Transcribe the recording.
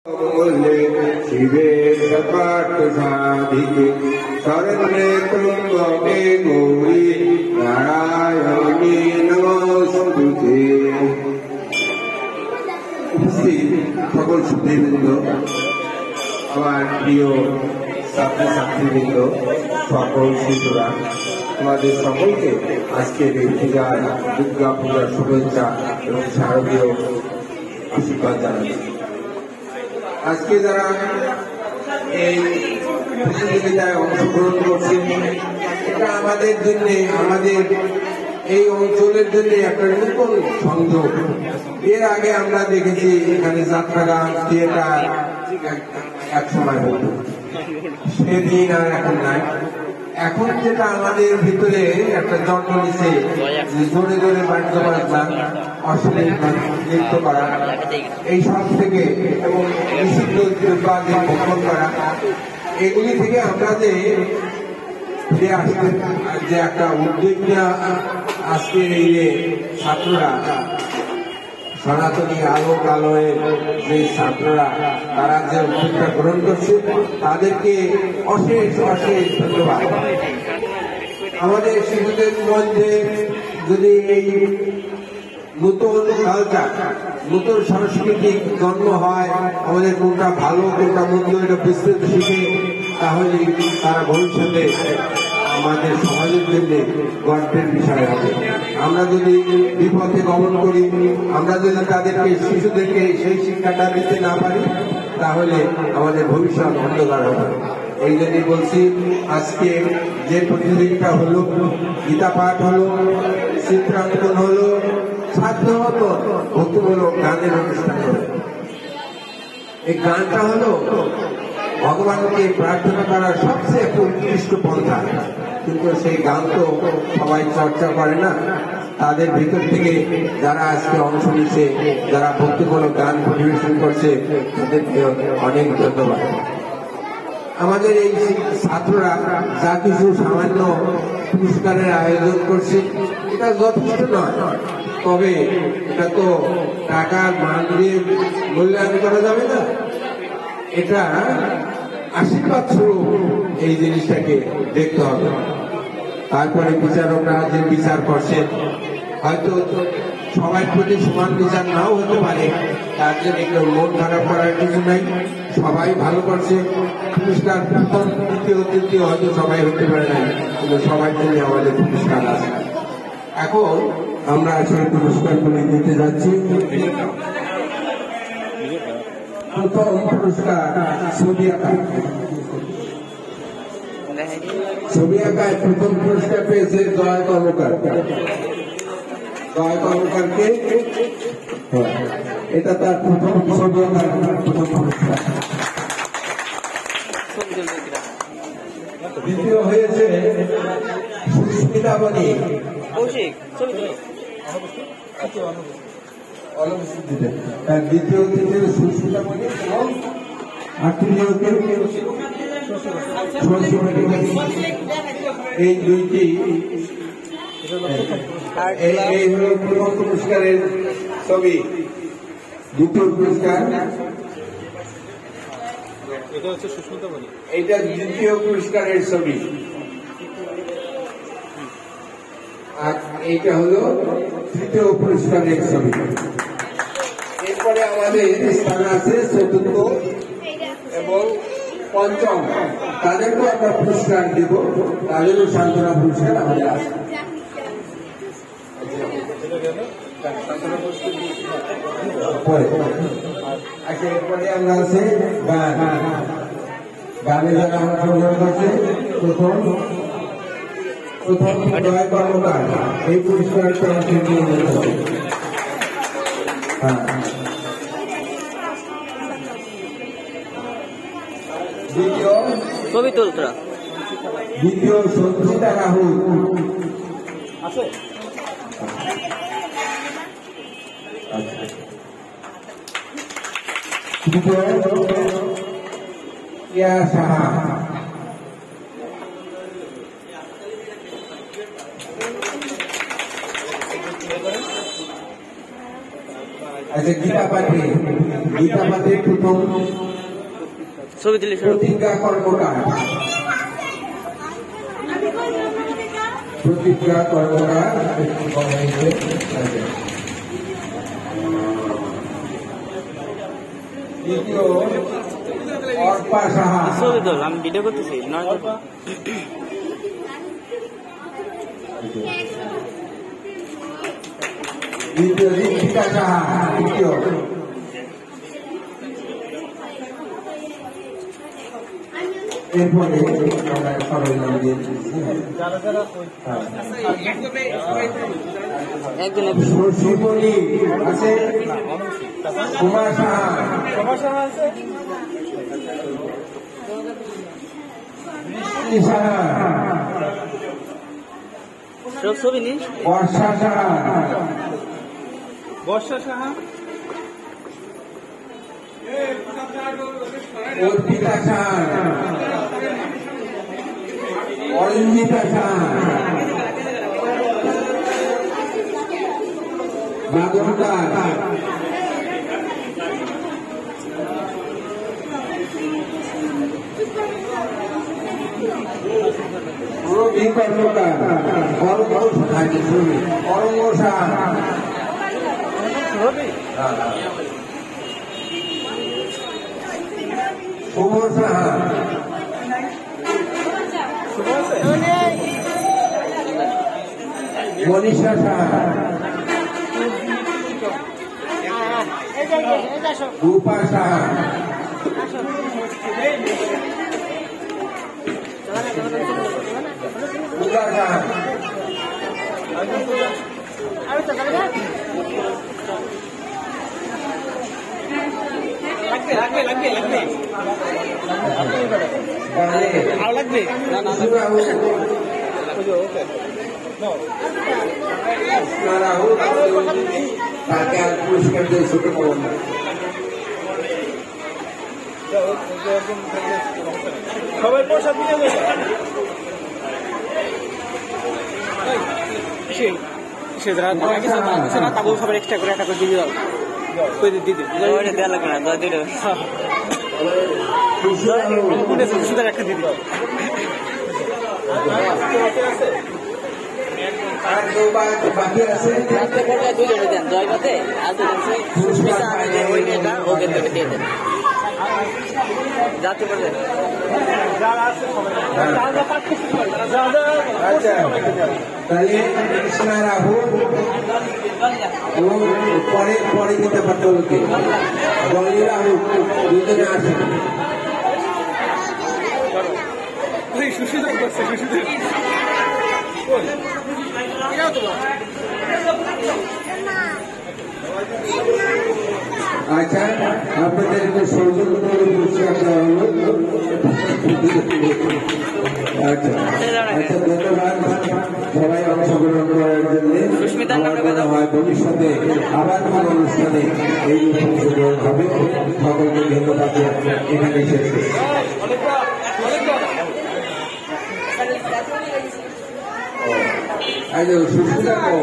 शिवे सपार्थसाधिके शरण्ये त्र्यम्बके गौरी नारायणी नमोस्तुते। उपस्थित সকল সুধীবৃন্দ, আমার প্রিয় ছাত্রছাত্রীবৃন্দ, সকল শিশুরা, তোমাদের সকলকে আজকের এই পূজার দুর্গা পূজার শুভেচ্ছা এবং শারদীয় আশীর্বাদ জানাচ্ছি। আজকে যারা এই প্রতিযোগিতায় অংশগ্রহণ করছে, এটা আমাদের জন্য, আমাদের এই অঞ্চলের জন্য একটা নতুন সংযোগ। এর আগে আমরা দেখেছি এখানে যাত্রা গান, থিয়েটার এক সময় হতো, সেদিন আর এখন নাই। এখন যেটা আমাদের ভিতরে একটা জন্ম নিচ্ছে, জোরে জোরে বাদ্যবাজনা, অশ্লীল নৃত্য করা, এই সব থেকে এবং নিষিদ্ধ দ্রব্যাদি ভক্ষণ করা, এগুলি থেকে আমরা যে ফিরে আসতে যে একটা উদ্যোগ নেওয়া, আজকের এই যে ছাত্ররা, সনাতনী আলোক আলোয়ের যে ছাত্ররা, তারা যে উদ্যোগটা গ্রহণ করছে, তাদেরকে অশেষ অশেষ ধন্যবাদ। আমাদের শিশুদের মধ্যে যদি এই নতুন কালচার, নতুন সাংস্কৃতিক জন্ম হয়, আমাদের কোনটা ভালো কোনটা মন্দ এটা বিস্তৃত শিখে, তাহলে তারা ভবিষ্যতে আমাদের সমাজের জন্য গর্বের বিষয় হবে। আমরা যদি বিপথে গমন করি, আমরা যদি তাদেরকে, শিশুদেরকে সেই শিক্ষাটা দিতে না পারি, তাহলে আমাদের ভবিষ্যৎ অন্ধকার হবে। এই জন্যই বলছি, আজকে যে প্রতিযোগিতা হলো, গীতা পাঠ হলো, চিত্রাঙ্কন হলো, সাধ্যমত ভক্তিমূলক গানের অনুষ্ঠান হলো। এই গানটা হলো ভগবানকে প্রার্থনা করার সবচেয়ে উৎকৃষ্ট পন্থা, কিন্তু সেই গান তো সবাই চর্চা করে না। তাদের ভিতর থেকে যারা আজকে অংশ নিচ্ছে, যারা ভক্তিমূলক গান পরিবেশন করছে, তাদেরকে অনেক ধন্যবাদ। আমাদের এই ছাত্ররা যা কিছু সামান্য পুরস্কারের আয়োজন করছে, এটা যথেষ্ট নয়, তবে এটা তো টাকার মান দিয়ে মূল্যায়ন করা যাবে না। এটা আশীর্বাদ স্বরূপ এই জিনিসটাকে দেখতে হবে। তারপরে বিচারকরা যে বিচার করছেন, হয়তো সবার প্রতি সমান বিচার নাও হতে পারে, তার জন্য কেউ মন খারাপ করার কিছু নাই। সবাই ভালো করছে, পুরস্কার প্রথম দ্বিতীয় তৃতীয় হয়তো সবাই হতে পারে না, কিন্তু সবার জন্য আমাদের পুরস্কার আছে। এখন আমরা আসলে পুরস্কারগুলি দিতে যাচ্ছি। প্রথম পুরস্কার ছবি আঁকা। ছবি আঁকায় প্রথম পুরস্কার পেয়েছে জয় কর্মকার। জয় কর্মকারকে, এটা তার প্রথম ছবি আঁকার প্রথম পুরস্কার। দ্বিতীয় হয়েছে সুস্মিতা বনি। দ্বিতীয় তৃতীয় সুস্মিতা বনি এবং এই দুইটি, এই হল প্রথম পুরস্কারের ছবি। দ্বিতীয় পুরস্কার এইটা দ্বিতীয় পুরস্কারের ছবি, আর এইটা হলো তৃতীয় পুরস্কারের ছবি। এরপরে আমাদের স্থান আছে চতুর্থ এবং পঞ্চম, তাদেরকেও আমরা পুরস্কার দেব, তাদেরও সান্ত্বনা পুরস্কার আমাদের আছে। আচ্ছা, এরপরে আমরা আছে গান। গানে যারা অংশগ্রহণ করছে, প্রথম জয় কর্মকার, এই পুরস্কারটা দ্বিতীয় সঞ্চিতা রাহুল। তৃতীয় ইয়া সাহা। আচ্ছা গীতা পাঠে প্রথম ছবি দিলে প্রতিজ্ঞা কর্মকার দ্বিতীয় অর্পা সাহা ছবি তোল আমি ভিডিও করতেছি দ্বিতীয় দীপিকা সাহা তৃতীয় এরপরে আমরা সবাই নাম দিয়ে শিবলি আছে কুমার সাহা সব ছবি নি বর্ষা সাহা অর্পিতা সাহা অরিন্দিতা সাহা মাধব দাস রবি কর্মকার অরঙ্গ সাহা শুভ সাহা মনীষা সাহা রূপা সাহা পূজা সাহা লাগবে তাকে আর পুরস্কার দিয়ে ছোট করুন সবাই পয়সা দিয়ে তাবু সবার এক্সট্রা করে একটা করে দিয়ে দাও দিদি দেওয়া লাগবে না দিদি সুন্দর একটা দিদি বাকি আছে যাতে পারবেন তাহলে কৃষ্ণা রাহুল পরে দিতে পারতো লোকে গলি রাহুল দুজনে আসে আচ্ছা আপনাদেরকে সৌজন্য করে পুরস্কার দেওয়া হলো আচ্ছা আচ্ছা ধন্যবাদ সবাই অংশগ্রহণ করার জন্য হয় ভবিষ্যতে আবার কোন অনুষ্ঠানে এই অংশগ্রহণ হবে সকলকে ধন্যবাদ এখানে শেষ আজ সুস্থ থাকো